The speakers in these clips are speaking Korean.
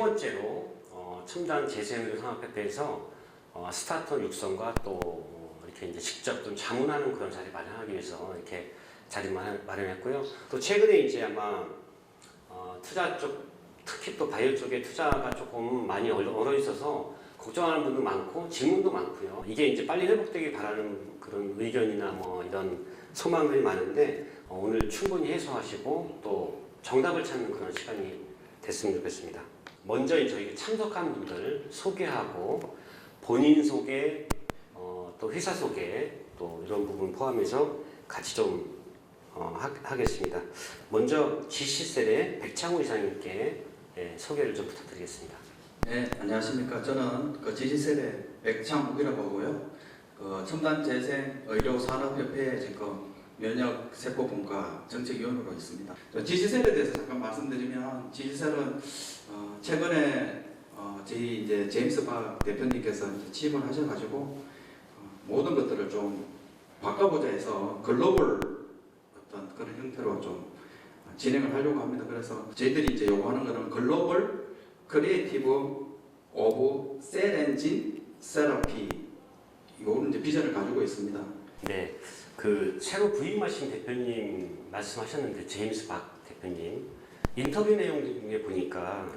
번째로 첨단 재생의료 산업협회에서 스타트업 육성과 또 이렇게 이제 직접 좀 자문하는 그런 자리 마련하기 위해서 이렇게 자리 마련했고요. 또 최근에 이제 아마 투자 쪽, 특히 또 바이오 쪽에 투자가 조금 많이 얼어 있어서 걱정하는 분도 많고 질문도 많고요. 이게 이제 빨리 회복되길 바라는 그런 의견이나 뭐 이런 소망들이 많은데 오늘 충분히 해소하시고 또 정답을 찾는 그런 시간이 됐으면 좋겠습니다. 먼저 저희 참석한 분들 소개하고 본인 소개, 또 회사 소개, 또 이런 부분 포함해서 같이 좀 하겠습니다. 먼저 GC셀의 백창우 이사님께 소개를 좀 부탁드리겠습니다. 네, 안녕하십니까. 저는 GC셀의 백창욱이라고 하고요. 첨단 재생 의료 산업협회에 지금 면역세포분과 정책위원으로 있습니다. GC셀에 대해서 잠깐 말씀드리면 GC셀은 최근에 저희 이제 제임스 박 대표님께서 이제 취임을 하셔가지고 모든 것들을 좀 바꿔보자 해서 글로벌 어떤 그런 형태로 좀 진행을 하려고 합니다. 그래서 저희들이 이제 요구하는 것은 글로벌 크리에이티브 오브 셀 엔진 세라피 이런 이제 비전을 가지고 있습니다. 네, 그 새로 부임하신 대표님 말씀하셨는데 제임스 박 대표님 인터뷰 내용 중에 보니까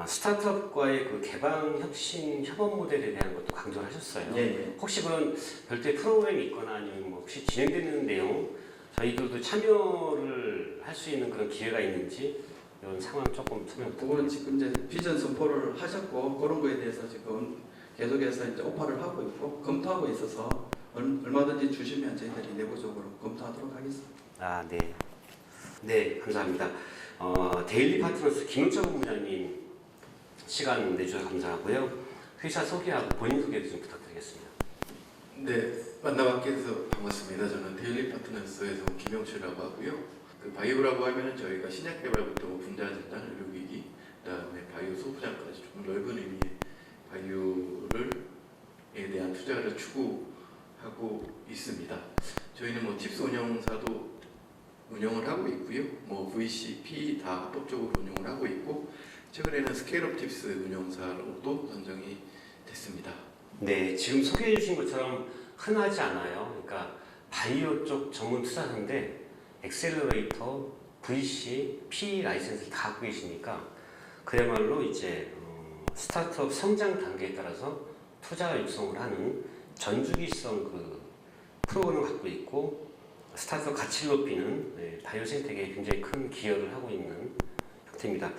스타트업과의 그 개방 혁신 협업 모델에 대한 것도 강조를 하셨어요. 예. 혹시 그런 별도의 프로그램이 있거나 아니면 뭐 혹시 진행되는 내용 저희들도 참여를 할 수 있는 그런 기회가 있는지 이런 상황 조금 설명 그거는 부탁드립니다. 지금 이제 비전 선포를 하셨고 그런 거에 대해서 지금 계속해서 이제 오파를 하고 있고 검토하고 있어서 얼마든지 주시면 저희들이 내부적으로 검토하도록 하겠습니다. 아, 네. 네, 감사합니다. 데일리 파트너스 김은철 본부장님 시간 내주셔서 감사하고요. 회사 소개하고 본인 소개도 좀 부탁드리겠습니다. 네, 만나뵙게 해서 반갑습니다. 저는 데일리 파트너스에서 온 김영철이라고 하고요. 그 바이오라고 하면은 저희가 신약 개발부터 분자 진단, 의료기기, 그다음에 바이오 소부장까지 조금 넓은 의미의 바이오에 대한 투자를 추구하고 있습니다. 저희는 뭐 팁스 운영사도 운영을 하고 있고요. 뭐 VC, PE 다 합법적으로 운영을 하고 있고 최근에는 스케일업 팁스 운영사로도 선정이 됐습니다. 네, 지금 소개해 주신 것처럼 흔하지 않아요. 그러니까 바이오 쪽 전문 투자사인데 엑셀러레이터, VC, PE 라이센스를 다 갖고 계시니까 그야말로 이제 스타트업 성장 단계에 따라서 투자 육성을 하는 전주기성 그 프로그램을 갖고 있고 스타트업 가치를 높이는 바이오 생태계에 굉장히 큰 기여를 하고 있는 형태입니다.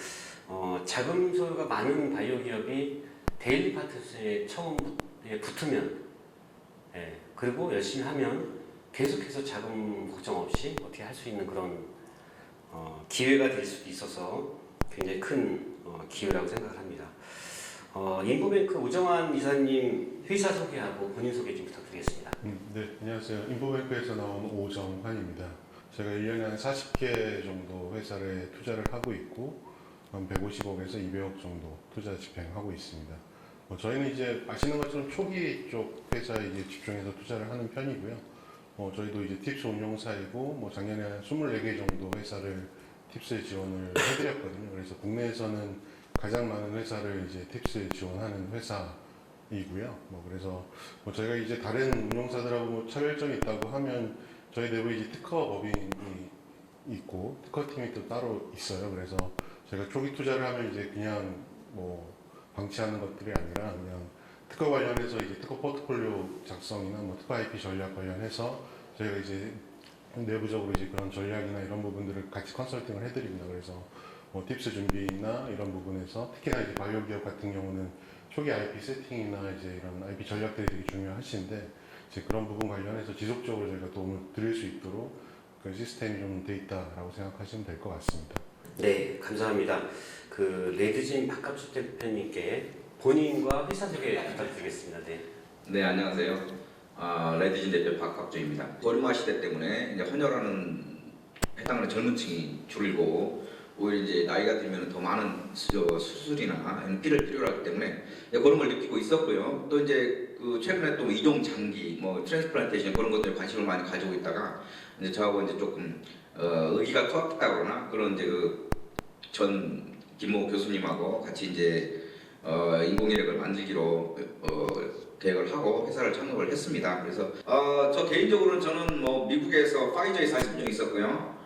자금 소유가 많은 바이오 기업이 데일리 파트너스에 처음 붙으면 그리고 열심히 하면 계속해서 자금 걱정 없이 어떻게 할 수 있는 그런 기회가 될 수도 있어서 굉장히 큰 기회라고 생각을 합니다. 인포뱅크 우정환 이사님 회사 소개하고 본인 소개 좀 부탁드리겠습니다. 네, 안녕하세요. 인포뱅크에서 나온 오정환입니다. 제가 1년에 한 40개 정도 회사에 투자를 하고 있고 한 150억에서 200억 정도 투자 집행하고 있습니다. 저희는 이제 아시는 것처럼 초기 쪽 회사에 이제 집중해서 투자를 하는 편이고요. 저희도 이제 팁스 운용사이고 작년에 24개 정도 회사를 팁스에 지원을 해드렸거든요. 그래서 국내에서는 가장 많은 회사를 이제 팁스에 지원하는 회사이고요. 그래서 저희가 이제 다른 운용사들하고 차별점이 있다고 하면 저희 내부에 이제 특허 법인이 있고 특허팀이 또 따로 있어요. 그래서 제가 초기 투자를 하면 이제 그냥 방치하는 것들이 아니라 그냥 특허 관련해서 이제 특허 포트폴리오 작성이나 특허 IP 전략 관련해서 저희가 이제 내부적으로 이제 그런 전략이나 이런 부분들을 같이 컨설팅을 해드립니다. 그래서 팁스 준비나 이런 부분에서 특히나 이제 바이오 기업 같은 경우는 초기 IP 세팅이나 이제 이런 IP 전략들이 되게 중요하신데 이제 그런 부분 관련해서 지속적으로 저희가 도움을 드릴 수 있도록 그 시스템이 좀 돼 있다라고 생각하시면 될 것 같습니다. 네, 감사합니다. 그 레드진 박갑수 대표님께 본인과 회사 소개 부탁드리겠습니다. 네, 안녕하세요. 레드진 대표 박갑주입니다. 고령화 시대 때문에 이제 헌혈하는 해당하는 젊은 층이 줄고 오히려 이제 나이가 들면 더 많은 수술이나 피를 필요로 하기 때문에 그런 걸 느끼고 있었고요. 또 이제 그 최근에 또 이종 장기, 트랜스플란테이션 그런 것들에 관심을 많이 가지고 있다가 이제 저하고 이제 조금 의기가 투합했다 그러나 그런 이제 그 전 김모 교수님하고 같이 이제 인공인력을 만들기로 계획을 하고 회사를 창업을 했습니다. 그래서 저 개인적으로는 저는 뭐 미국에서 파이저에 40년 있었고요.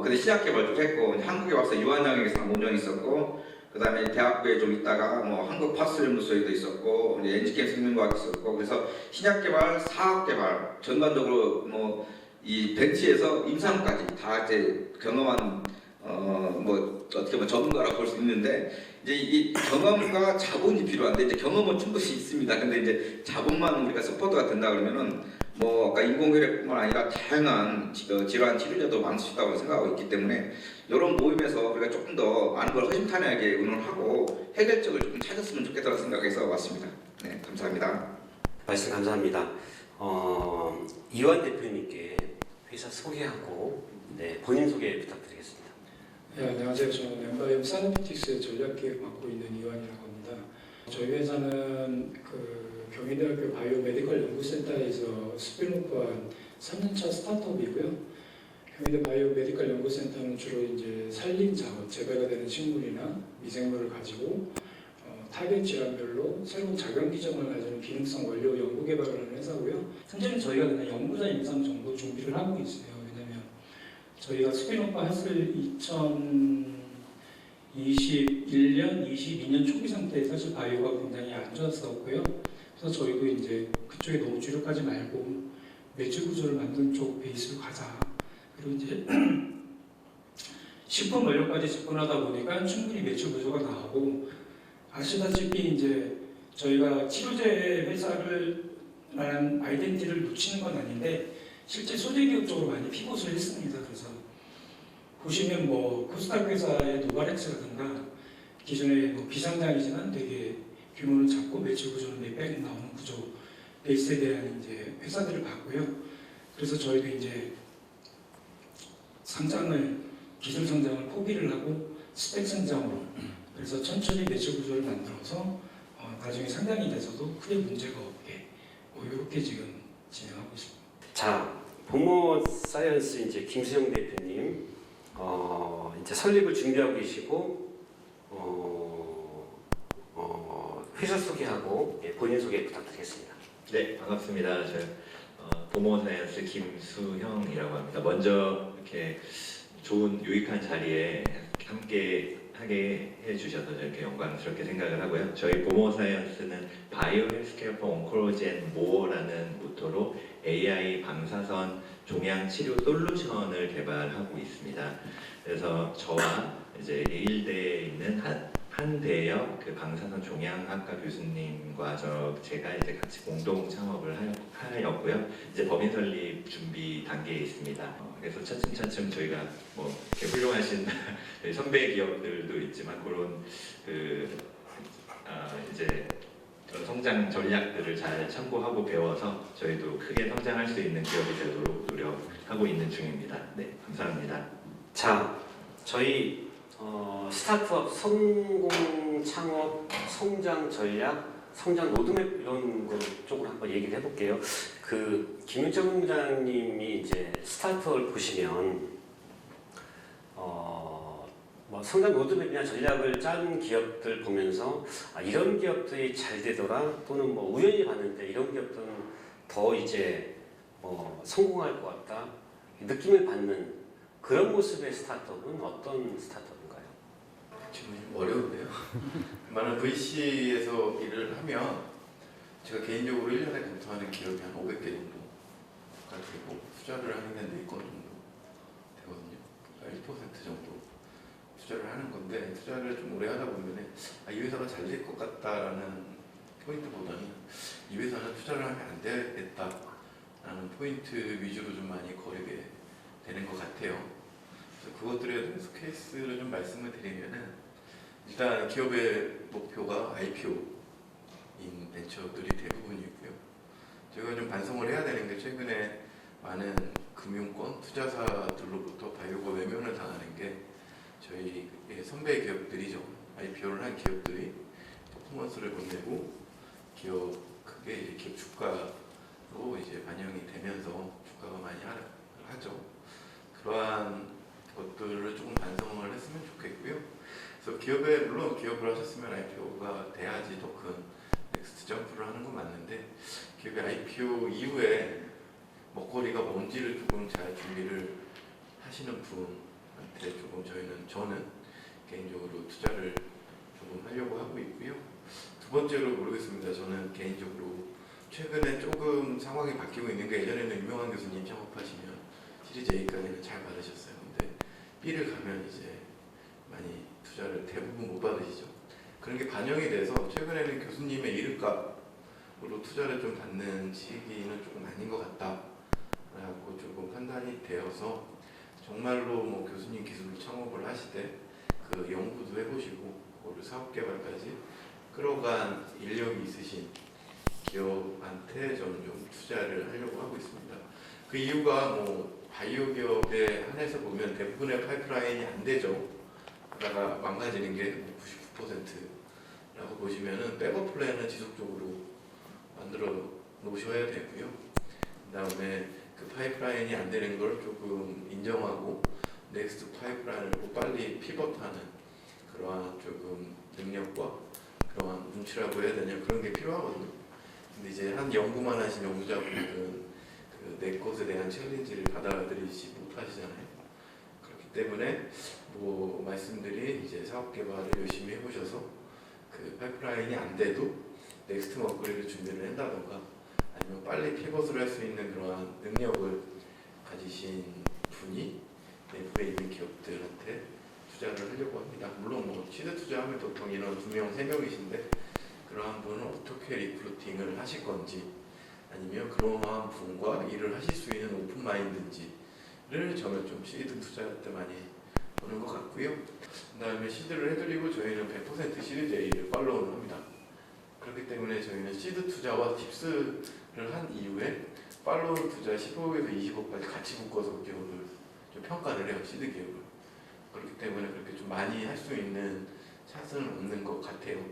근데 신약 개발도 했고 한국에 와서 유한양에서 5년 있었고 그다음에 대학교에 좀 있다가 뭐 한국 파스연구소에도 있었고 이제 NGK 생명과학 있었고 그래서 신약 개발, 사업 개발 전반적으로 뭐 이 벤치에서 임상까지 다 이제 경험한 뭐 어떻게 보면 전문가라고 볼 수 있는데 이제 이 경험과 자본이 필요한데 이제 경험은 충분히 있습니다. 근데 이제 자본만 우리가 서포트가 된다 그러면은 뭐 아까 인공혈액뿐만 아니라 다양한 질환 치료제도 많을 수 있다고 생각하고 있기 때문에 이런 모임에서 우리가 조금 더 많은 걸 허심탄회하게 의논하고 해결책을 조금 찾았으면 좋겠다고 생각해서 왔습니다. 네, 감사합니다. 말씀 감사합니다. 이완 대표님께 회사 소개하고 본인 소개 부탁드리겠습니다. 네, 안녕하세요. 저는 엠바이오 사이언티틱스의 전략기획 맡고 있는 이완이라고 합니다. 저희 회사는 경희대학교 바이오메디컬 연구센터에서 스핀오프한 3년차 스타트업이고요. 경희대 바이오메디컬 연구센터는 주로 이제 산림 작업, 재배가 되는 식물이나 미생물을 가지고 타겟 질환별로 새로운 작용 기전을 가지는 기능성 원료 연구 개발을 하는 회사고요. 현재는 저희가 그냥 연구자 임상 정도 준비를 하고 있어요. 왜냐면 저희가 스핀오프 했을 2021년, 22년 초기 상태에 사실 바이오가 굉장히 안 좋았었고요. 그래서 저희도 이제 그쪽에 너무 주력하지 말고 매출 구조를 만드는 쪽 베이스로 가자. 그리고 이제 식품 원료까지 접근하다 보니까 충분히 매출 구조가 나오고 아시다시피 이제 저희가 치료제 회사를 라는 아이덴티티를 놓치는 건 아닌데 실제 소재 기업 쪽으로 많이 피벗을 했습니다. 그래서 보시면 뭐 코스닥 회사의 노바렉스라든가 기존의 뭐 비상장이지만 되게 규모는 작고 매출 구조는 몇백 나오는 구조 베이스에 대한 이제 회사들을 봤고요. 그래서 저희도 이제 상장을 기술 성장을 포기를 하고 스펙 성장으로 그래서 천천히 매출 구조를 만들어서 나중에 상장이 돼서도 크게 문제가 없게 이렇게 지금 진행하고 있습니다. 자, 보모 사이언스 이제 김수영 대표님 이제 설립을 준비하고 계시고 회사 소개하고 본인 소개 부탁드리겠습니다. 네, 반갑습니다. 저 보모사이언스 김수형이라고 합니다. 먼저 이렇게 좋은 유익한 자리에 함께 하게 해주셔서 이렇게 영광스럽게 생각을 하고요. 저희 보모사이언스는 바이오 헬스케어 포 온콜로지 앤 모어라는 모토로 AI 방사선 종양 치료 솔루션을 개발하고 있습니다. 그래서 저와 이제 예일대에 있는 한대역 그 방사선 종양학과 교수님과 제가 이제 같이 공동 창업을 하였고요. 이제 법인 설립 준비 단계에 있습니다. 그래서 차츰차츰 저희가 뭐 이렇게 훌륭하신 선배 기업들도 있지만 그런 이제 성장 전략들을 잘 참고하고 배워서 저희도 크게 성장할 수 있는 기업이 되도록 노력하고 있는 중입니다. 네, 감사합니다. 자, 저희 스타트업 성공 창업 성장 전략 성장 로드맵 이런 거 쪽으로 한번 얘기를 해볼게요. 김윤정 부장님이 이제 스타트업을 보시면 뭐 성장 로드맵이나 전략을 짠 기업들 보면서 이런 기업들이 잘 되더라 또는 뭐 우연히 봤는데 이런 기업들은 더 이제 성공할 것 같다 느낌을 받는 그런 모습의 스타트업은 어떤 스타트업인가요? 질문이 좀 어려운데요. 많은 VC에서 일을 하면 제가 개인적으로 1년에 검토하는 기업이 한 500개 정도가 되고 투자를 하는 게 4건 정도 되거든요. 그러니까 1% 정도 투자를 하는 건데 투자를 좀 오래 하다 보면 이 회사가 잘 될 것 같다라는 포인트보다는 이 회사는 투자를 하면 안 되겠다라는 포인트 위주로 좀 많이 거래게 되는 것 같아요. 그래서 그것들에 대해서 케이스를 좀 말씀을 드리면은 일단 기업의 목표가 IPO인 벤처들이 대부분이고요. 저희가 좀 반성을 해야 되는 게 최근에 많은 금융권 투자사들로부터 바이오가 외면을 당하는 게 저희 선배 기업들이죠. IPO를 한 기업들이 퍼포먼스를 못 내고 크게 이제 기업 주가로 이제 반영이 되면서 주가가 많이 하락하죠. 그러한 것들을 조금 반성을 했으면 좋겠고요. 그래서 기업에 물론 기업을 하셨으면 IPO가 돼야지 더 큰 넥스트 점프를 하는 건 맞는데 기업의 IPO 이후에 먹거리가 뭔지를 조금 잘 준비를 하시는 분한테 조금 저는 개인적으로 투자를 조금 하려고 하고 있고요. 두 번째로 모르겠습니다. 저는 개인적으로 최근에 조금 상황이 바뀌고 있는 게 예전에는 유명한 교수님 창업하시면 시리즈 A까지는 잘 받으셨어요. 근데 B를 가면 이제 많이 투자를 대부분 못 받으시죠. 그런 게 반영이 돼서 최근에는 교수님의 이름값으로 투자를 좀 받는 시기는 조금 아닌 것 같다라고 조금 판단이 되어서 정말로 뭐 교수님 기술로 창업을 하시되 그 연구도 해보시고 그거를 사업 개발까지 끌어간 인력이 있으신 기업한테 저는 좀 투자를 하려고 하고 있습니다. 그 이유가 뭐 바이오 기업에 한해서 보면 대부분의 파이프라인이 안 되죠. 그러다가 망가지는 게 99%라고 보시면은 백업 플랜은 지속적으로 만들어 놓으셔야 되고요. 그다음에 그 파이프라인이 안 되는 걸 조금 인정하고 넥스트 파이프라인으로 빨리 피벗하는 그러한 조금 능력과 그러한 눈치라고 해야 되냐 그런 게 필요하거든요. 근데 이제 한 연구만 하신 연구자분들은 내 것에 대한 챌린지를 받아들이지 못하시잖아요. 그렇기 때문에 뭐 말씀드린 이제 사업 개발을 열심히 해보셔서 그 파이프라인이 안 돼도 넥스트 먹거리를 준비를 한다던가 아니면 빨리 피벗을 할 수 있는 그러한 능력을 가지신 분이 내부에 있는 기업들한테 투자를 하려고 합니다. 물론 뭐 시드 투자하면 보통 인원 2명, 3명이신데 그러한 분은 어떻게 리크루팅을 하실 건지 아니면 그러한 분과 일을 하실 수 있는 오픈 마인드인지를 저는 좀 시드 투자할 때 많이 보는 것 같고요. 그 다음에 시드를 해드리고 저희는 100% 시리즈 A를 팔로우를 합니다. 그렇기 때문에 저희는 시드 투자와 팁스를 한 이후에 팔로우 투자 15억에서 20억까지 같이 묶어서 기업을 좀 평가를 해요. 시드 기업을. 그렇기 때문에 그렇게 좀 많이 할 수 있는 찬스는 없는 것 같아요.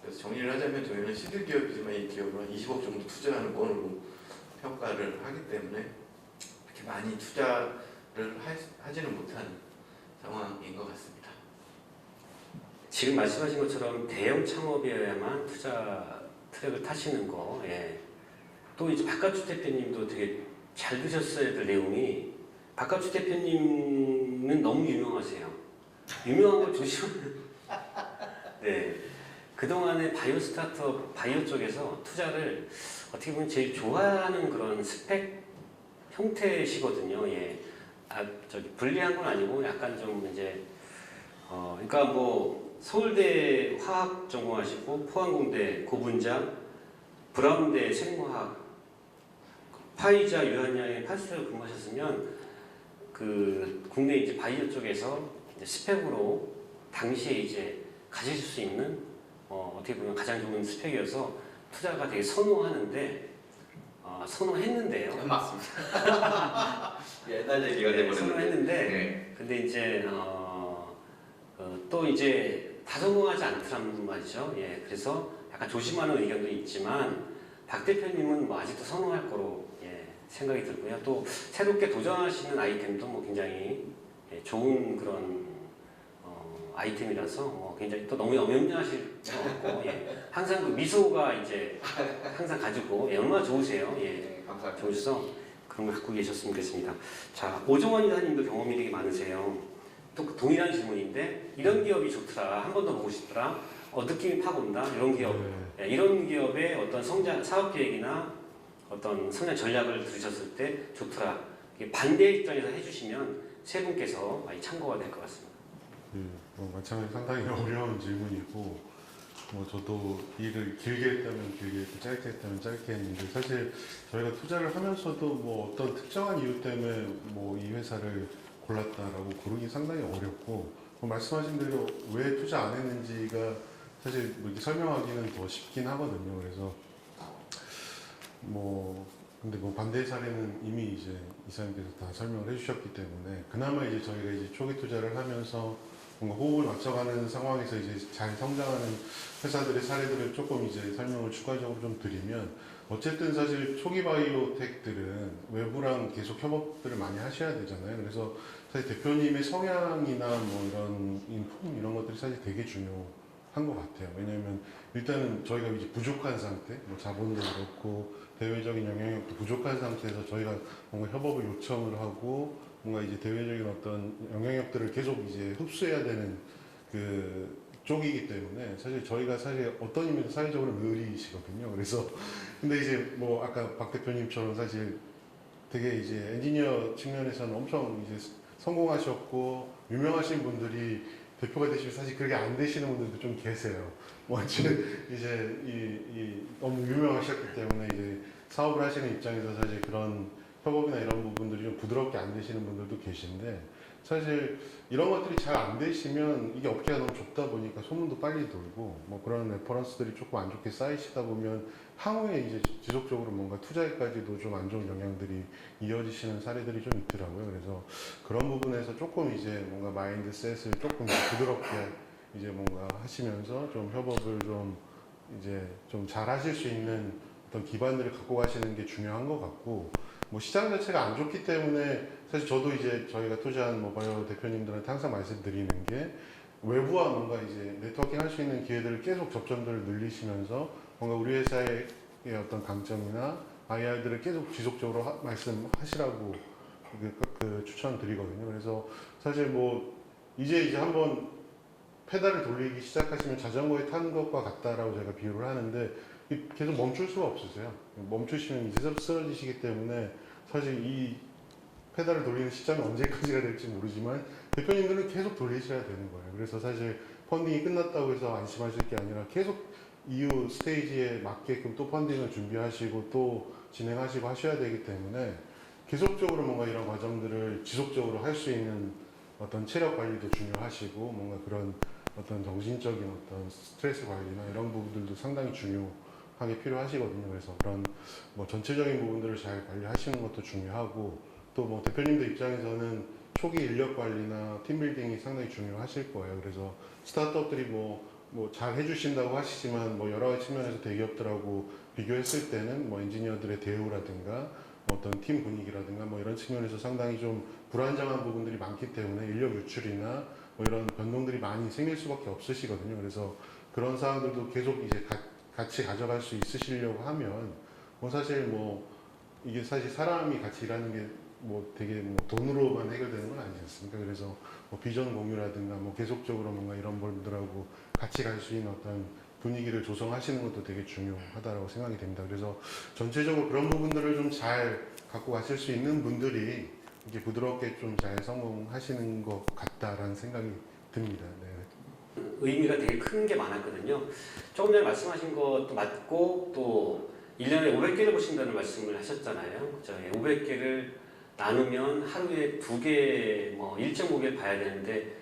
그래서 정리를 하자면 저희는 시드 기업이지만 이 기업을 한 20억 정도 투자하는 건으로 평가를 하기 때문에 그렇게 많이 투자를 하지는 못한 상황인 것 같습니다. 지금 말씀하신 것처럼 대형 창업이어야만 투자 트랙을 타시는 거. 예. 또 이제 박가추 대표님도 되게 잘 드셨어야 될 내용이 박가추 대표님은 너무 유명하세요. 유명한 걸 조심하면 네. 그동안에 바이오 스타트업, 바이오 쪽에서 투자를 어떻게 보면 제일 좋아하는 그런 스펙 형태시거든요. 예. 불리한 건 아니고 약간 좀 이제, 그러니까 뭐 서울대 화학 전공하시고 포항공대 고분장, 브라운대 생화학, 파이자 유한양의 파스텔로 근무하셨으면 그 국내 이제 바이오 쪽에서 이제 스펙으로 당시에 이제 가지실 수 있는 어떻게 보면 가장 좋은 스펙이어서 투자가 되게 선호하는데 선호했는데요. 맞습니다. 옛날 얘기가 돼버렸는데. 선호했는데 네. 근데 이제 또 이제 다 성공하지 않더란 말이죠. 예, 그래서 약간 조심하는 의견도 있지만 박 대표님은 뭐 아직도 선호할 거로 생각이 들고요. 또 새롭게 도전하시는 아이템도 뭐 굉장히 좋은 그런 아이템이라서 굉장히 또 너무 염려하실 거 없고 항상 그 미소가 이제 항상 가지고 얼마나 좋으세요. 네, 감사합니다. 좋으셔서 그런 걸 갖고 계셨으면 좋겠습니다. 자, 오정원 이사님도 경험이 되게 많으세요. 또 동일한 질문인데 이런 기업이 좋더라, 한 번 더 보고 싶더라, 느낌이 팍 온다, 이런 기업, 이런 기업의 어떤 성장 사업 계획이나 어떤 성장 전략을 들으셨을 때 좋더라, 반대 입장에서 해주시면 세 분께서 많이 참고가 될 것 같습니다. 마찬가지로 상당히 어려운 질문이고, 저도 일을 길게 했다면 길게 했고 짧게 했다면 짧게 했는데, 사실 저희가 투자를 하면서도 어떤 특정한 이유 때문에 이 회사를 골랐다라고 고르기 상당히 어렵고, 말씀하신 대로 왜 투자 안 했는지가 사실 이렇게 설명하기는 더 쉽긴 하거든요. 그래서 근데 반대 사례는 이미 이제 이사님께서 다 설명을 해주셨기 때문에, 그나마 이제 저희가 이제 초기 투자를 하면서 뭔가 호흡을 맞춰가는 상황에서 이제 잘 성장하는 회사들의 사례들을 조금 이제 설명을 추가적으로 좀 드리면, 어쨌든 사실 초기 바이오텍들은 외부랑 계속 협업들을 많이 하셔야 되잖아요. 그래서 사실 대표님의 성향이나 뭐 이런 인품 이런 것들이 사실 되게 중요한 것 같아요. 왜냐하면 일단은 저희가 이제 부족한 상태, 뭐 자본도 그렇고 대외적인 영향력도 부족한 상태에서 저희가 뭔가 협업을 요청을 하고 뭔가 이제 대외적인 어떤 영향력들을 계속 이제 흡수해야 되는 그 쪽이기 때문에 사실 저희가 사실 어떤 의미에서 사회적으로 느리시거든요. 그래서 근데 이제 뭐 아까 박 대표님처럼 사실 되게 이제 엔지니어 측면에서는 엄청 이제 성공하셨고 유명하신 분들이 대표가 되시면 사실 그렇게 안 되시는 분들도 좀 계세요. 완전 이제 너무 유명하셨기 때문에 이제 사업을 하시는 입장에서 사실 그런 협업이나 이런 부분들이 좀 부드럽게 안 되시는 분들도 계신데, 사실 이런 것들이 잘 안 되시면 이게 업계가 너무 좁다 보니까 소문도 빨리 돌고 뭐 그런 레퍼런스들이 조금 안 좋게 쌓이시다 보면 향후에 이제 지속적으로 뭔가 투자에까지도 좀 안 좋은 영향들이 이어지시는 사례들이 좀 있더라고요. 그래서 그런 부분에서 조금 이제 뭔가 마인드셋을 조금 부드럽게 이제 뭔가 하시면서 좀 협업을 좀 이제 좀 잘 하실 수 있는 어떤 기반들을 갖고 가시는 게 중요한 것 같고, 뭐 시장 자체가 안 좋기 때문에 사실 저도 이제 저희가 투자한 모바이오 대표님들한테 항상 말씀드리는 게, 외부와 뭔가 이제 네트워킹 할 수 있는 기회들을 계속 접점들을 늘리시면서 뭔가 우리 회사의 어떤 강점이나 IR들을 계속 지속적으로 말씀하시라고 추천드리거든요. 그래서 사실 뭐 이제 한번 페달을 돌리기 시작하시면 자전거에 타는 것과 같다라고 제가 비유를 하는데, 계속 멈출 수가 없으세요. 멈추시면 이제 쓰러지시기 때문에 사실 이 페달을 돌리는 시점이 언제까지가 될지 모르지만 대표님들은 계속 돌리셔야 되는 거예요. 그래서 사실 펀딩이 끝났다고 해서 안심하실 게 아니라 계속 이후 스테이지에 맞게끔 또 펀딩을 준비하시고 또 진행하시고 하셔야 되기 때문에 계속적으로 뭔가 이런 과정들을 지속적으로 할 수 있는 어떤 체력 관리도 중요하시고, 뭔가 그런 어떤 정신적인 어떤 스트레스 관리나 이런 부분들도 상당히 중요하게 필요하시거든요. 그래서 그런 뭐 전체적인 부분들을 잘 관리하시는 것도 중요하고, 또 뭐 대표님들 입장에서는 초기 인력 관리나 팀 빌딩이 상당히 중요하실 거예요. 그래서 스타트업들이 뭐 잘 해주신다고 하시지만 뭐 여러 가지 측면에서 대기업들하고 비교했을 때는 뭐 엔지니어들의 대우라든가 어떤 팀 분위기라든가 뭐 이런 측면에서 상당히 좀 불안정한 부분들이 많기 때문에 인력 유출이나 뭐 이런 변동들이 많이 생길 수밖에 없으시거든요. 그래서 그런 사항들도 계속 이제 같이 가져갈 수 있으시려고 하면 뭐 사실 뭐 이게 사실 사람이 같이 일하는 게 뭐 되게 뭐 돈으로만 해결되는 건 아니지 않습니까? 그래서 뭐 비전 공유라든가 뭐 계속적으로 뭔가 이런 분들하고 같이 갈 수 있는 어떤 분위기를 조성하시는 것도 되게 중요하다고 생각이 됩니다. 그래서 전체적으로 그런 부분들을 좀 잘 갖고 가실 수 있는 분들이 이렇게 부드럽게 좀 잘 성공하시는 것 같다라는 생각이 듭니다. 네. 의미가 되게 큰 게 많았거든요. 조금 전에 말씀하신 것도 맞고, 또 1년에 500개를 보신다는 말씀을 하셨잖아요. 그죠? 500개를 나누면 하루에 2개, 뭐 1.5개 봐야 되는데,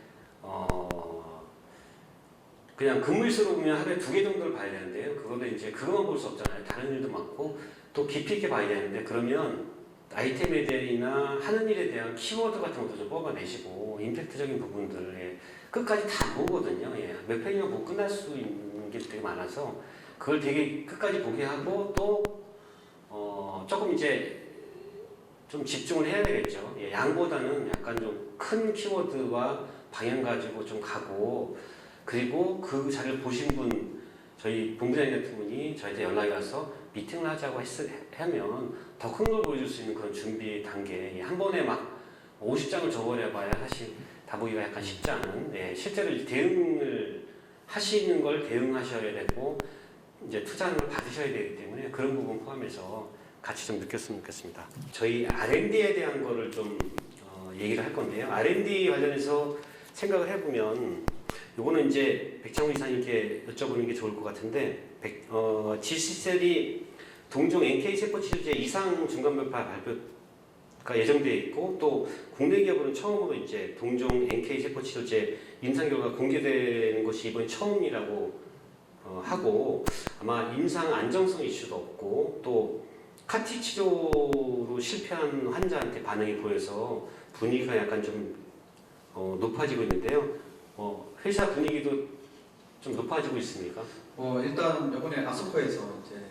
그냥 근무일수로 보면 하루에 2개 정도를 봐야 되는데요. 그거는 이제 그것만 볼 수 없잖아요. 다른 일도 많고, 또 깊이 있게 봐야 되는데, 그러면 아이템에 대해나 하는 일에 대한 키워드 같은 것도 좀 뽑아내시고, 임팩트적인 부분들에 끝까지 다 보거든요. 예. 몇 페이지만 보고 끝날 수 있는 게 되게 많아서, 그걸 되게 끝까지 보게 하고, 또, 조금 이제 좀 집중을 해야 되겠죠. 예. 양보다는 약간 좀 큰 키워드와 방향 가지고 좀 가고, 그리고 그 자료를 보신 분, 저희 본부장님 같은 분이 저희한테 연락이 와서 미팅을 하자고 하면 더 큰 걸 보여줄 수 있는 그런 준비 단계, 한 번에 막 50장을 적어내봐야 사실 다 보기가 약간 쉽지 않은, 예, 실제로 대응을 하시는 걸 대응하셔야 되고 이제 투자하는 걸 받으셔야 되기 때문에 그런 부분 포함해서 같이 좀 느꼈으면 좋겠습니다. 저희 R&D에 대한 거를 좀 얘기를 할 건데요. R&D 관련해서 생각을 해보면, 요거는 이제 백창훈 이사님께 여쭤보는 게 좋을 것 같은데, GC3 동종 NK 세포 치료제 이상 중간별파 발표가 예정되어 있고, 또 국내 기업으로는 처음으로 이제 동종 NK 세포 치료제 임상 결과가 공개되는 것이 이번이 처음이라고 하고, 아마 임상 안정성 이슈도 없고, 또 카티 치료로 실패한 환자한테 반응이 보여서 분위기가 약간 좀 높아지고 있는데요. 뭐 회사 분위기도 좀 높아지고 있습니까? 일단 이번에 아소코에서 이제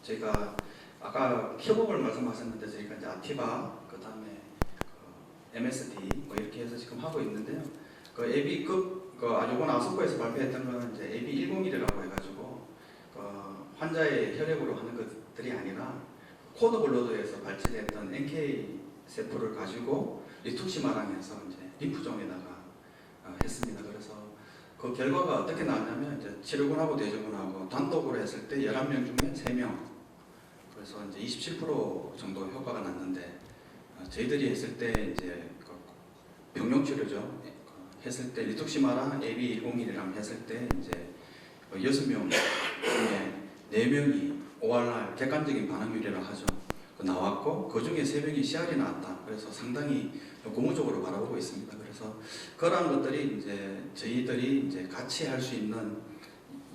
저희가 아까 협업을 말씀하셨는데 저희가 이제 아티바 그다음에 MSD 뭐 이렇게 해서 지금 하고 있는데요. 그 AB급 이번 아소코에서 발표했던 거는 이제 AB101이라고 해가지고 환자의 혈액으로 하는 것들이 아니라 코드블러드에서 발치됐던 NK 세포를 가지고 리투시마랑해서 이제 림프종에다가 했습니다. 그래서 그 결과가 어떻게 나왔냐면 이제 치료군하고 대조군하고 단독으로 했을 때 11명 중에 3명, 그래서 이제 27% 정도 효과가 났는데 저희들이 했을 때 이제 병용 치료죠. 했을 때 리투시마랑 AB101이랑 했을 때 이제 6명 중에 4명이 ORR 객관적인 반응률이라 하죠. 나왔고 그 중에 3명이 CR이 나왔다. 그래서 상당히 고무적으로 바라보고 있습니다. 그래서 그러한 것들이 이제 저희들이 이제 같이 할 수 있는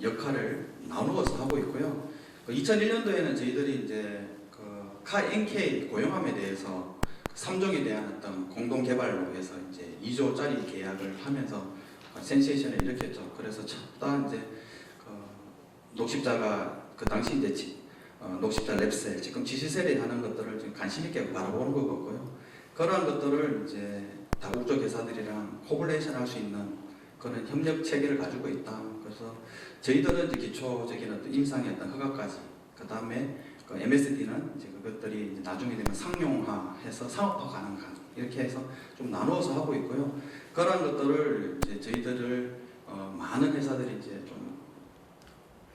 역할을 나누어서 하고 있고요. 2001년도에는 저희들이 이제 CAR-NK 고용함에 대해서 3종에 대한 어떤 공동 개발로 해서 이제 2조짜리 계약을 하면서 센세이션을 일으켰죠. 그래서 첫단 이제 녹십자가 그 당시 이제 녹십자 랩셀 지금 지시셀이 하는 것들을 좀 관심 있게 바라보는 것 같고요. 그러한 것들을 이제 다국적 회사들이랑 코블레이션 할 수 있는 그런 협력 체계를 가지고 있다. 그래서 저희들은 이제 기초적인 어떤 임상의 어떤 허가까지, 그 다음에 MSD는 이제 그것들이 이제 나중에 되면 상용화해서 상업화 가능한 이렇게 해서 좀 나누어서 하고 있고요. 그러한 것들을 이제 저희들을 많은 회사들이 이제 좀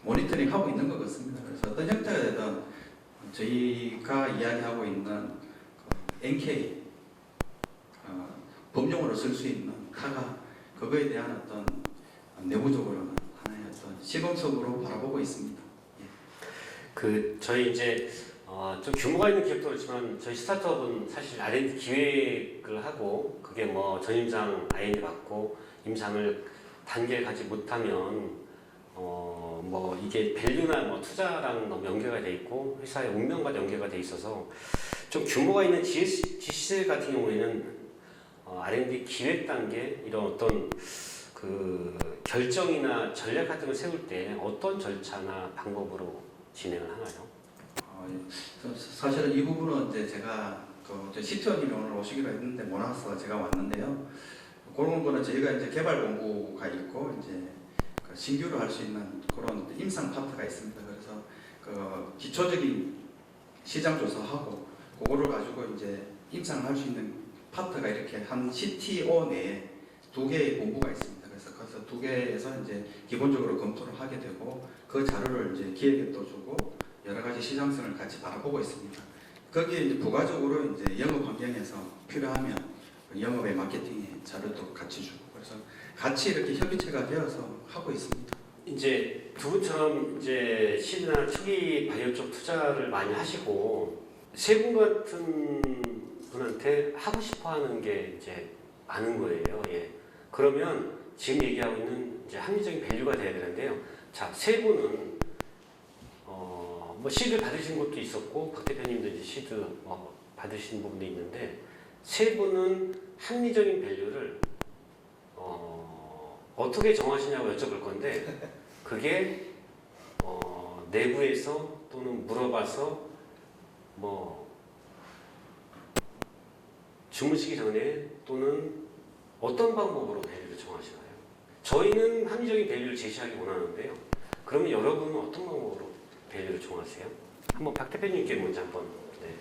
모니터링 하고 있는 것 같습니다. 그래서 어떤 형태가 되든 저희가 이야기하고 있는 NK 범용으로 쓸 수 있는 타가 그거에 대한 어떤 내부적으로는 하나의 어떤 시범석으로 바라보고 있습니다. 저희 이제 좀 규모가 있는 기업도 그렇지만 저희 스타트업은 사실 R&D 기획을 하고 그게 뭐 전임상 R&D 받고 임상을 단계를 가지 못하면 뭐 이게 밸류나 뭐 투자랑 너무 연계가 돼 있고 회사의 운명과 연계가 돼 있어서 좀 규모가 있는 GCL 같은 경우에는 R&D 기획 단계 이런 어떤 그 결정이나 전략 같은 걸 세울 때 어떤 절차나 방법으로 진행을 하나요? 사실은 이 부분은 이제 제가 CTO님이 오늘 오시기로 했는데 못 와서 제가 왔는데요. 그런 거는 저희가 이제 개발 본부가 있고 이제 신규로 할 수 있는 그런 임상 파트가 있습니다. 그래서 기초적인 시장 조사하고 그거를 가지고 이제 임상을 할 수 있는 파트가 이렇게 한 CTO 내에 2개의 본부가 있습니다. 그래서 2개에서 이제 기본적으로 검토를 하게 되고 그 자료를 이제 기획에 또 주고 여러 가지 시장성을 같이 바라보고 있습니다. 거기에 이제 부가적으로 이제 영업 환경에서 필요하면 영업의 마케팅의 자료도 같이 주고 그래서 같이 이렇게 협의체가 되어서 하고 있습니다. 이제 두 분처럼 이제 시드나 초기 바이오 쪽 투자를 많이 하시고 세 분 같은 분한테 하고 싶어하는 게 이제 많은 거예요. 예. 그러면 지금 얘기하고 있는 이제 합리적인 밸류가 돼야 되는데요. 자, 세 분은 뭐 시드 받으신 것도 있었고 박 대표님도 이제 시드 받으신 부분도 있는데 세 분은 합리적인 밸류를 어떻게 정하시냐고 여쭤볼 건데 그게 내부에서 또는 물어봐서 뭐 주무시기 전에 또는 어떤 방법으로 밸류를 정하시나요? 저희는 합리적인 밸류를 제시하기 원하는데요. 그러면 여러분은 어떤 방법으로 밸류를 정하세요? 한번 박 대표님께 먼저 한번. 네.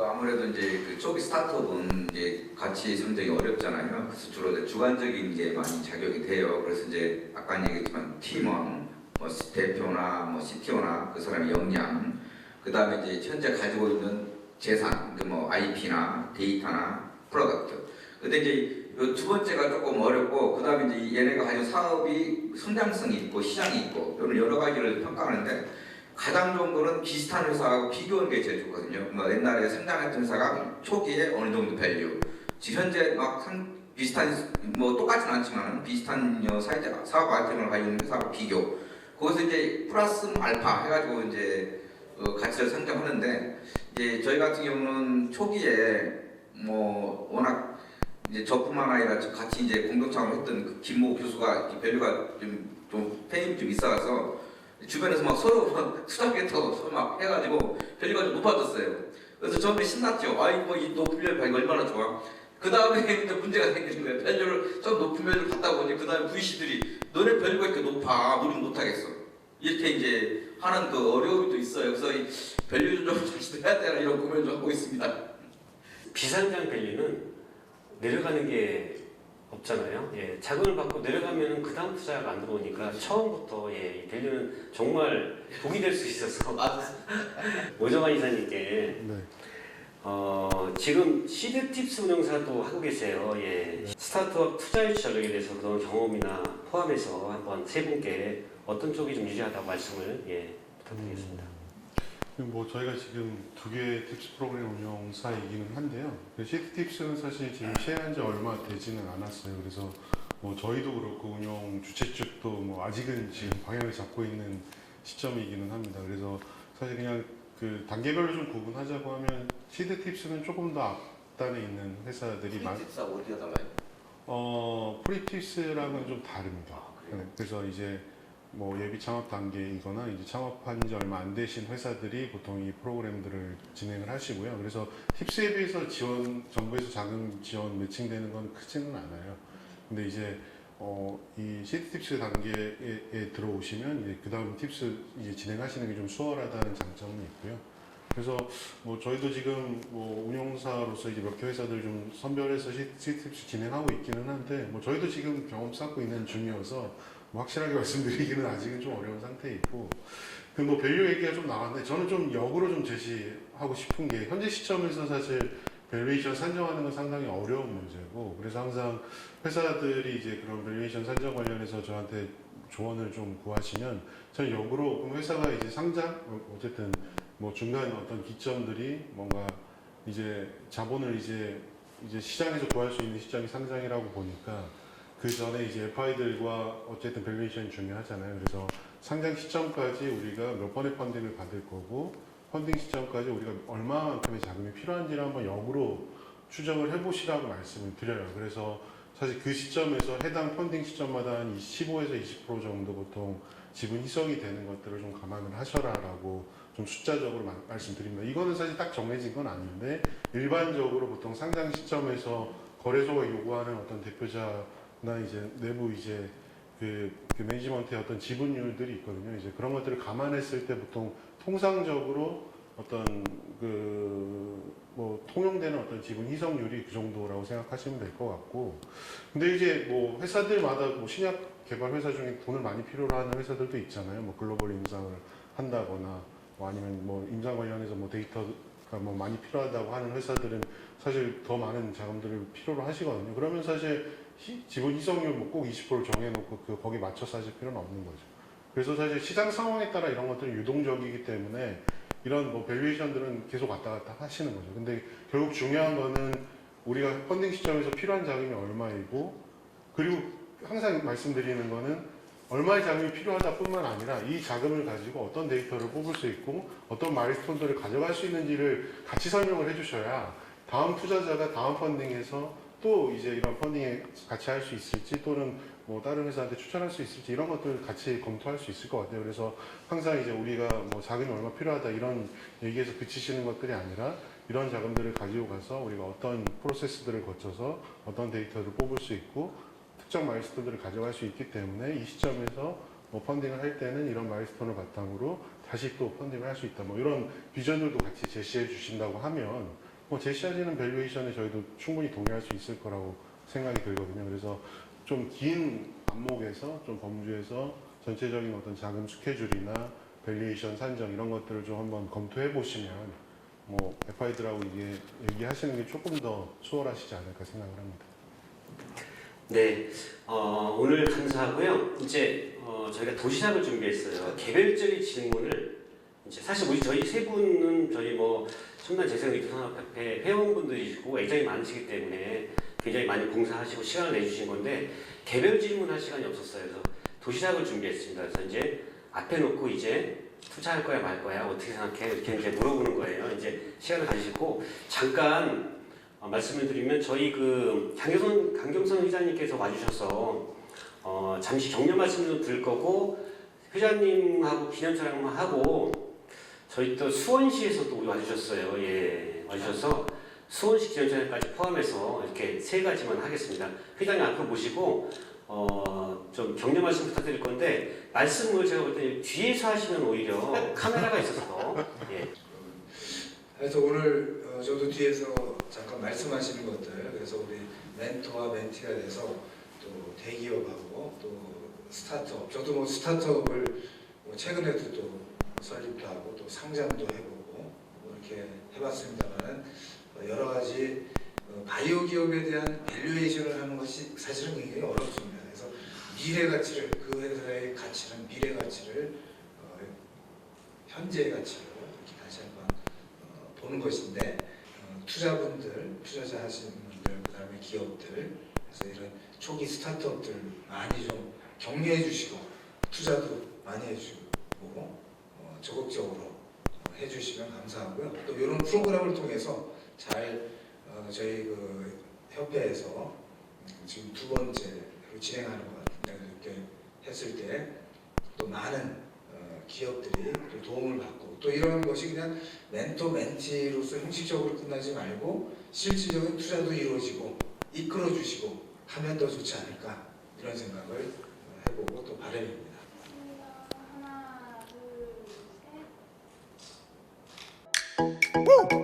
아무래도 이제 그 초기 스타트업은 이제 같이 성장이 어렵잖아요. 그래서 주로 이제 주관적인 게 많이 작용이 돼요. 그래서 이제 아까 얘기했지만 팀원, 뭐 대표나 뭐 CTO나 그 사람의 역량, 그 다음에 이제 현재 가지고 있는 재산, 뭐 IP나 데이터나 프로덕트. 근데 이제 두 번째가 조금 어렵고, 그 다음에 이제 얘네가 가지고 사업이 성장성이 있고 시장이 있고 이런 여러 가지를 평가하는데 가장 좋은 거는 비슷한 회사하고 비교하는 게 제일 좋거든요. 뭐 옛날에 성장했던 회사가 초기에 어느 정도 밸류, 지금 현재 막 비슷한 뭐 똑같진 않지만 비슷한 사업 아이템을 가지고 있는 회사하고 비교. 거기서 이제 플러스 알파 해가지고 이제 같이 성장하는데 이제 저희 같은 경우는 초기에 뭐 워낙 이제 저뿐만 아니라 같이 이제 공동창을 했던 그 김모 교수가 이렇게 밸류가 좀 페임이 좀 있어서 주변에서 막 서로 막 투자하겠다고 서로 막 해가지고 밸류가 좀 높아졌어요. 그래서 처음에 신났죠. 아이고 이 높은 밸류 얼마나 좋아. 그 다음에 이제 문제가 생기는 거예요. 밸류를 좀 높은 밸류를 갖다 보니 그 다음에 VC들이 너네 밸류가 이렇게 높아. 우리는 못하겠어. 이렇게 이제 하는 그 어려움이 또 있어요. 그래서 이 밸류 좀 다시 해야 되나 이런 고민을 좀 하고 있습니다. 비상장 밸류는 내려가는 게 없잖아요. 예, 자금을 받고 내려가면은 그 다음 투자가 안 들어오니까 처음부터 이 밸류는 정말 독이 될 수 있어서 오정환 이사님께 네. 지금 시드 팁스 운영사도 하고 계세요. 예. 스타트업 투자 유치 전략에 대해서 그런 경험이나 포함해서 한번 세 분께 어떤 쪽이 좀 유리하다고 말씀을 부탁드리겠습니다. 뭐 저희가 지금 두 개의 팁스 프로그램 운영사이기는 한데요. 시드 팁스는 사실 지금 시행한 지 얼마 되지는 않았어요. 그래서 뭐 저희도 그렇고 운영 주최 측도 뭐 아직은 지금 방향을 잡고 있는 시점이기는 합니다. 그래서 사실 그냥 그 단계별로 좀 구분하자고 하면 시드 팁스는 조금 더 앞단에 있는 회사들이 프리팁스가 어디가 달라요? 프리팁스랑은 좀 다릅니다. 네, 그래서 이제 뭐 예비 창업 단계이거나 이제 창업한 지 얼마 안 되신 회사들이 보통 이 프로그램들을 진행을 하시고요. 그래서 팁스에 비해서 정부에서 자금 지원 매칭되는 건 크지는 않아요. 근데 이제 이 시드 팁스 단계에 들어오시면 이제 그 다음 팁스 이제 진행하시는 게 좀 수월하다는 장점은 있고요. 그래서 뭐 저희도 지금 뭐 운용사로서 이제 몇 개 회사들 좀 선별해서 시드 팁스 진행하고 있기는 한데 뭐 저희도 지금 경험 쌓고 있는 중이어서 뭐 확실하게 말씀드리기는 아직은 좀 어려운 상태에 있고, 그 뭐 밸류 얘기가 좀 나왔는데 저는 좀 역으로 좀 제시하고 싶은 게 현재 시점에서 사실 밸류에이션 산정하는 건 상당히 어려운 문제고, 그래서 항상 회사들이 이제 그런 밸류에이션 산정 관련해서 저한테 조언을 좀 구하시면 저는 역으로 그럼 회사가 이제 상장 어쨌든 뭐 중간 어떤 기점들이 뭔가 이제 자본을 이제 시장에서 구할 수 있는 시점이 상장이라고 보니까 그 전에 이제 FI들과 어쨌든 밸류에이션이 중요하잖아요. 그래서 상장 시점까지 우리가 몇 번의 펀딩을 받을 거고 펀딩 시점까지 우리가 얼마만큼의 자금이 필요한지를 한번 역으로 추정을 해보시라고 말씀을 드려요. 그래서 사실 그 시점에서 해당 펀딩 시점마다 한 15에서 20% 정도 보통 지분 희석이 되는 것들을 좀 감안을 하셔라라고 좀 숫자적으로 말씀드립니다. 이거는 사실 딱 정해진 건 아닌데 일반적으로 보통 상장 시점에서 거래소가 요구하는 어떤 대표자나 이제 내부 이제 그 매니지먼트의 어떤 지분율들이 있거든요. 이제 그런 것들을 감안했을 때 보통 통상적으로 어떤 뭐 통용되는 어떤 지분 희석률이 그 정도라고 생각하시면 될 것 같고, 근데 이제 뭐 회사들마다 뭐 신약 개발 회사 중에 돈을 많이 필요로 하는 회사들도 있잖아요. 뭐 글로벌 임상을 한다거나 뭐 아니면 뭐 임상 관련해서 뭐 데이터가 뭐 많이 필요하다고 하는 회사들은 사실 더 많은 자금들을 필요로 하시거든요. 그러면 사실 지분 희석률 뭐 꼭 20% 정해놓고 거기 맞춰서 하실 필요는 없는 거죠. 그래서 사실 시장 상황에 따라 이런 것들은 유동적이기 때문에 이런 뭐 밸류에이션들은 계속 왔다 갔다 하시는 거죠. 근데 결국 중요한 거는 우리가 펀딩 시점에서 필요한 자금이 얼마이고, 그리고 항상 말씀드리는 거는 얼마의 자금이 필요하다 뿐만 아니라 이 자금을 가지고 어떤 데이터를 뽑을 수 있고 어떤 마일스톤들을 가져갈 수 있는지를 같이 설명을 해주셔야 다음 투자자가 다음 펀딩에서 또 이제 이런 펀딩에 같이 할 수 있을지 또는 뭐 다른 회사한테 추천할 수 있을지 이런 것들을 같이 검토할 수 있을 것 같아요. 그래서 항상 이제 우리가 뭐 자금이 얼마 필요하다 이런 얘기에서 그치시는 것들이 아니라 이런 자금들을 가지고 가서 우리가 어떤 프로세스들을 거쳐서 어떤 데이터를 뽑을 수 있고 특정 마일스톤들을 가져갈 수 있기 때문에 이 시점에서 뭐 펀딩을 할 때는 이런 마일스톤을 바탕으로 다시 또 펀딩을 할 수 있다. 뭐 이런 비전들도 같이 제시해 주신다고 하면 뭐 제시하시는 밸류에이션에 저희도 충분히 동의할 수 있을 거라고 생각이 들거든요. 그래서 좀 긴 안목에서 좀 범주에서 전체적인 어떤 자금 스케줄이나 밸류에이션 산정 이런 것들을 좀 한번 검토해 보시면 뭐 FI들하고 이게 얘기하시는 게 조금 더 수월하시지 않을까 생각을 합니다. 네, 오늘 감사하고요. 이제 저희가 도시락을 준비했어요. 개별적인 질문을 이제 사실 우리 저희 세 분은 저희 뭐 첨단 재생의료 산업협회 회원분들이시고 애정이 많으시기 때문에 굉장히 많이 봉사하시고 시간을 내주신 건데 개별 질문할 시간이 없었어요. 그래서 도시락을 준비했습니다. 그래서 이제 앞에 놓고 이제 투자할 거야 말 거야 어떻게 생각해 이렇게 이제 물어보는 거예요. 이제 시간을 가지시고 잠깐 말씀을 드리면 저희 그 강경선 회장님께서 와주셔서 잠시 격려 말씀을 드릴 거고 회장님하고 기념촬영만 하고 저희 또 수원시에서도 와주셨어요. 예, 와주셔서 수원시 기념촬영까지 포함해서 이렇게 세 가지만 하겠습니다. 회장님 앞으로 모시고 좀 격려 말씀 부탁드릴 건데 말씀을 제가 볼 때 뒤에서 하시면 오히려 카메라가 있어서 예. 그래서 오늘 저도 뒤에서 잠깐 말씀하시는 것들, 그래서 우리 멘토와 멘티가 돼서 또 대기업하고 또 스타트업, 저도 뭐 스타트업을 최근에도 또 설립도 하고 또 상장도 해보고 뭐 이렇게 해봤습니다만 여러 가지 바이오 기업에 대한 밸류에이션을 하는 것이 사실은 굉장히 어렵습니다. 그래서 미래 가치를, 그 회사의 가치는 미래 가치를 현재의 가치로 이렇게 다시 한번 보는 것인데 투자분들, 투자자 하시는 분들, 그다음에 기업들, 그래서 이런 초기 스타트업들 많이 좀 격려해 주시고 투자도 많이 해주고 적극적으로 해주시면 감사하고요. 또 이런 프로그램을 통해서 잘 저희 그 협회에서 지금 두 번째로 진행하는 것 같은데 이렇게 했을 때 또 많은 기업들이 또 도움을 받고 또 이런 것이 그냥 멘토 멘티로서 형식적으로 끝나지 말고 실질적인 투자도 이루어지고 이끌어 주시고 하면 더 좋지 않을까 이런 생각을 해보고 또 바람입니다. 하나, 둘, 셋.